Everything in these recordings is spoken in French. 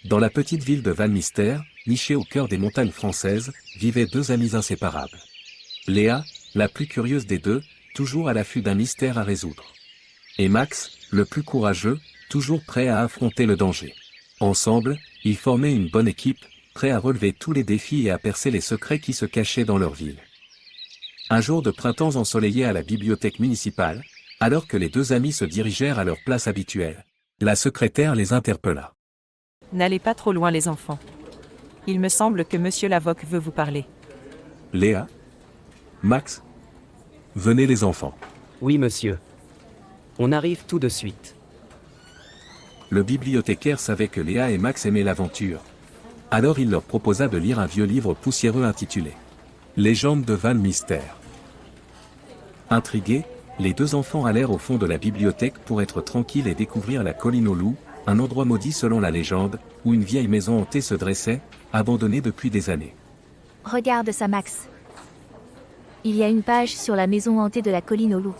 Dans la petite ville de Van Mystère, nichée au cœur des montagnes françaises, vivaient deux amies inséparables. Léa, la plus curieuse des deux, toujours à l'affût d'un mystère à résoudre. Et Max, le plus courageux, toujours prêt à affronter le danger. Ensemble, ils formaient une bonne équipe, prêts à relever tous les défis et à percer les secrets qui se cachaient dans leur ville. Un jour de printemps ensoleillé à la bibliothèque municipale, alors que les deux amis se dirigèrent à leur place habituelle, la secrétaire les interpella. N'allez pas trop loin les enfants. Il me semble que monsieur l'avocat veut vous parler. Léa, Max, venez les enfants. Oui, monsieur. On arrive tout de suite. Le bibliothécaire savait que Léa et Max aimaient l'aventure. Alors il leur proposa de lire un vieux livre poussiéreux intitulé « Légende de Van Mystère ». Intrigués, les deux enfants allèrent au fond de la bibliothèque pour être tranquilles et découvrir la colline aux loups, un endroit maudit selon la légende, où une vieille maison hantée se dressait, abandonnée depuis des années. Regarde ça, Max. Il y a une page sur la maison hantée de la colline aux loups.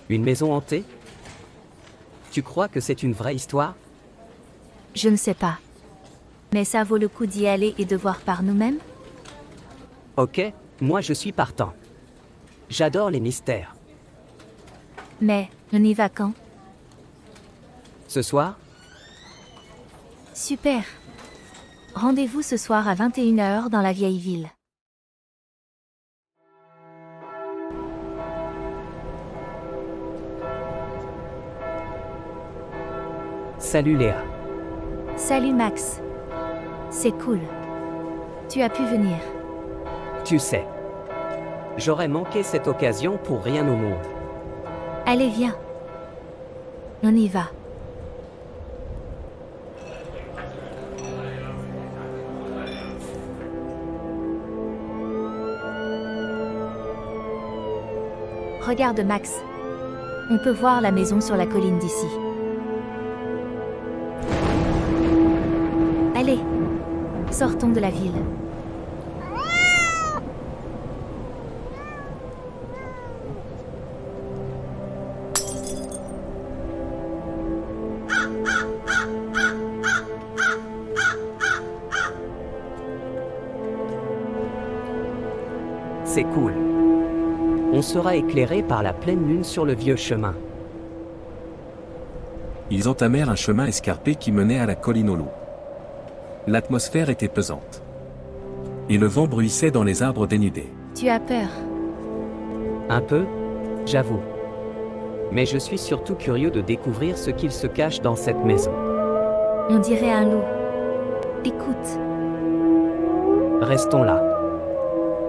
Une maison hantée? Tu crois que c'est une vraie histoire? Je ne sais pas. Mais ça vaut le coup d'y aller et de voir par nous-mêmes? Ok, moi je suis partant. J'adore les mystères. Mais, on y va quand? Ce soir? Super. Rendez-vous ce soir à 21h dans la vieille ville. Salut Léa. Salut Max. C'est cool. Tu as pu venir. Tu sais, j'aurais manqué cette occasion pour rien au monde. Allez, viens. On y va. Regarde Max. On peut voir la maison sur la colline d'ici. Allez, sortons de la ville. C'est cool. On sera éclairé par la pleine lune sur le vieux chemin. Ils entamèrent un chemin escarpé qui menait à la colline aux loups. L'atmosphère était pesante. Et le vent bruissait dans les arbres dénudés. Tu as peur? Un peu, j'avoue. Mais je suis surtout curieux de découvrir ce qu'il se cache dans cette maison. On dirait un loup. Écoute. Restons là.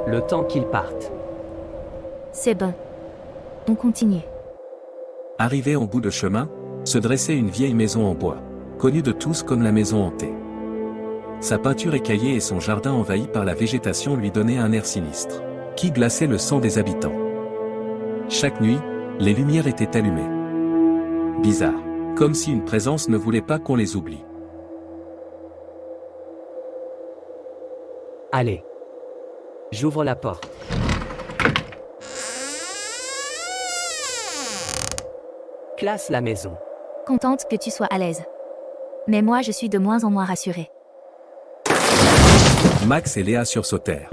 Le temps qu'ils partent. C'est bon. On continue. Arrivé en bout de chemin, se dressait une vieille maison en bois, connue de tous comme la maison hantée. Sa peinture écaillée et son jardin envahi par la végétation lui donnaient un air sinistre, qui glaçait le sang des habitants. Chaque nuit, les lumières étaient allumées. Bizarre, comme si une présence ne voulait pas qu'on les oublie. Allez. J'ouvre la porte. Classe la maison. Contente que tu sois à l'aise. Mais moi je suis de moins en moins rassurée. Max et Léa sursautèrent.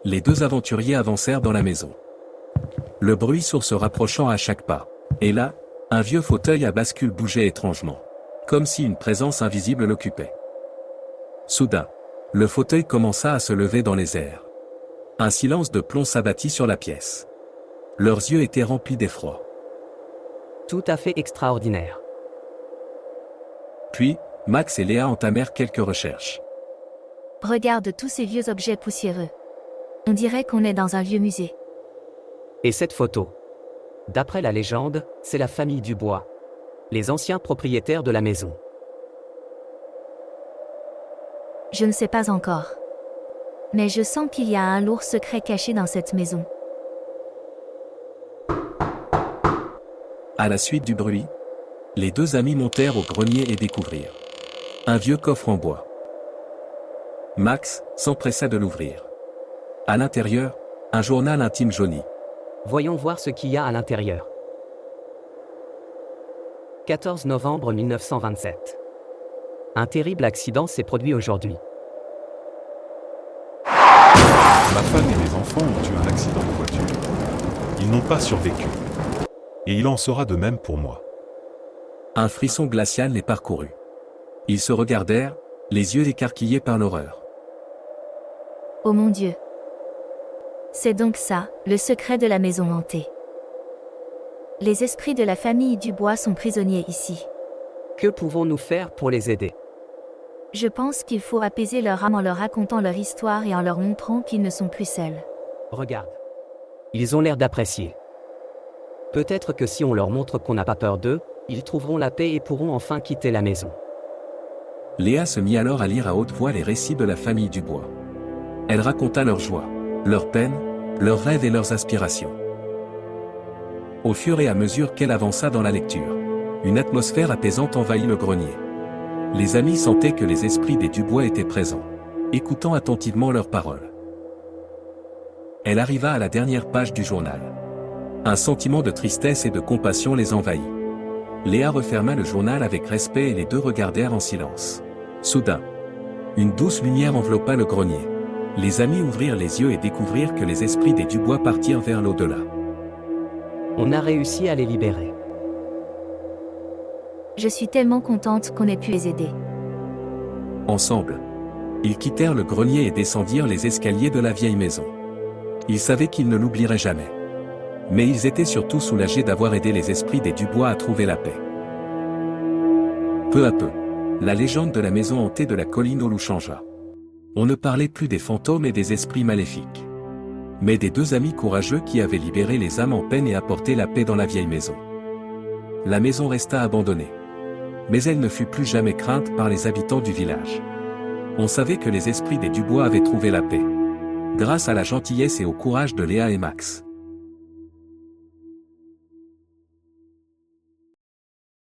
Les deux aventuriers avancèrent dans la maison. Le bruit sourd se rapprochant à chaque pas. Et là, un vieux fauteuil à bascule bougeait étrangement. Comme si une présence invisible l'occupait. Soudain, le fauteuil commença à se lever dans les airs. Un silence de plomb s'abattit sur la pièce. Leurs yeux étaient remplis d'effroi. Tout à fait extraordinaire. Puis, Max et Léa entamèrent quelques recherches. Regarde tous ces vieux objets poussiéreux. On dirait qu'on est dans un vieux musée. Et cette photo? D'après la légende, c'est la famille Dubois. Les anciens propriétaires de la maison. Je ne sais pas encore. Mais je sens qu'il y a un lourd secret caché dans cette maison. À la suite du bruit, les deux amis montèrent au grenier et découvrirent un vieux coffre en bois. Max s'empressa de l'ouvrir. À l'intérieur, un journal intime jauni. Voyons voir ce qu'il y a à l'intérieur. 14 novembre 1927. Un terrible accident s'est produit aujourd'hui. Ma femme et mes enfants ont eu un accident de voiture. Ils n'ont pas survécu. Et il en sera de même pour moi. Un frisson glacial les parcourut. Ils se regardèrent, les yeux écarquillés par l'horreur. Oh mon Dieu. C'est donc ça, le secret de la maison hantée. Les esprits de la famille Dubois sont prisonniers ici. Que pouvons-nous faire pour les aider? Je pense qu'il faut apaiser leur âme en leur racontant leur histoire et en leur montrant qu'ils ne sont plus seuls. Regarde. Ils ont l'air d'apprécier. Peut-être que si on leur montre qu'on n'a pas peur d'eux, ils trouveront la paix et pourront enfin quitter la maison. Léa se mit alors à lire à haute voix les récits de la famille Dubois. Elle raconta leurs joies, leurs peines, leurs rêves et leurs aspirations. Au fur et à mesure qu'elle avança dans la lecture, une atmosphère apaisante envahit le grenier. Les amis sentaient que les esprits des Dubois étaient présents, écoutant attentivement leurs paroles. Elle arriva à la dernière page du journal. Un sentiment de tristesse et de compassion les envahit. Léa referma le journal avec respect et les deux regardèrent en silence. Soudain, une douce lumière enveloppa le grenier. Les amis ouvrirent les yeux et découvrirent que les esprits des Dubois partirent vers l'au-delà. On a réussi à les libérer. Je suis tellement contente qu'on ait pu les aider. Ensemble, ils quittèrent le grenier et descendirent les escaliers de la vieille maison. Ils savaient qu'ils ne l'oublieraient jamais. Mais ils étaient surtout soulagés d'avoir aidé les esprits des Dubois à trouver la paix. Peu à peu, la légende de la maison hantée de la colline au loup changea. On ne parlait plus des fantômes et des esprits maléfiques, mais des deux amis courageux qui avaient libéré les âmes en peine et apporté la paix dans la vieille maison. La maison resta abandonnée, mais elle ne fut plus jamais crainte par les habitants du village. On savait que les esprits des Dubois avaient trouvé la paix, grâce à la gentillesse et au courage de Léa et Max.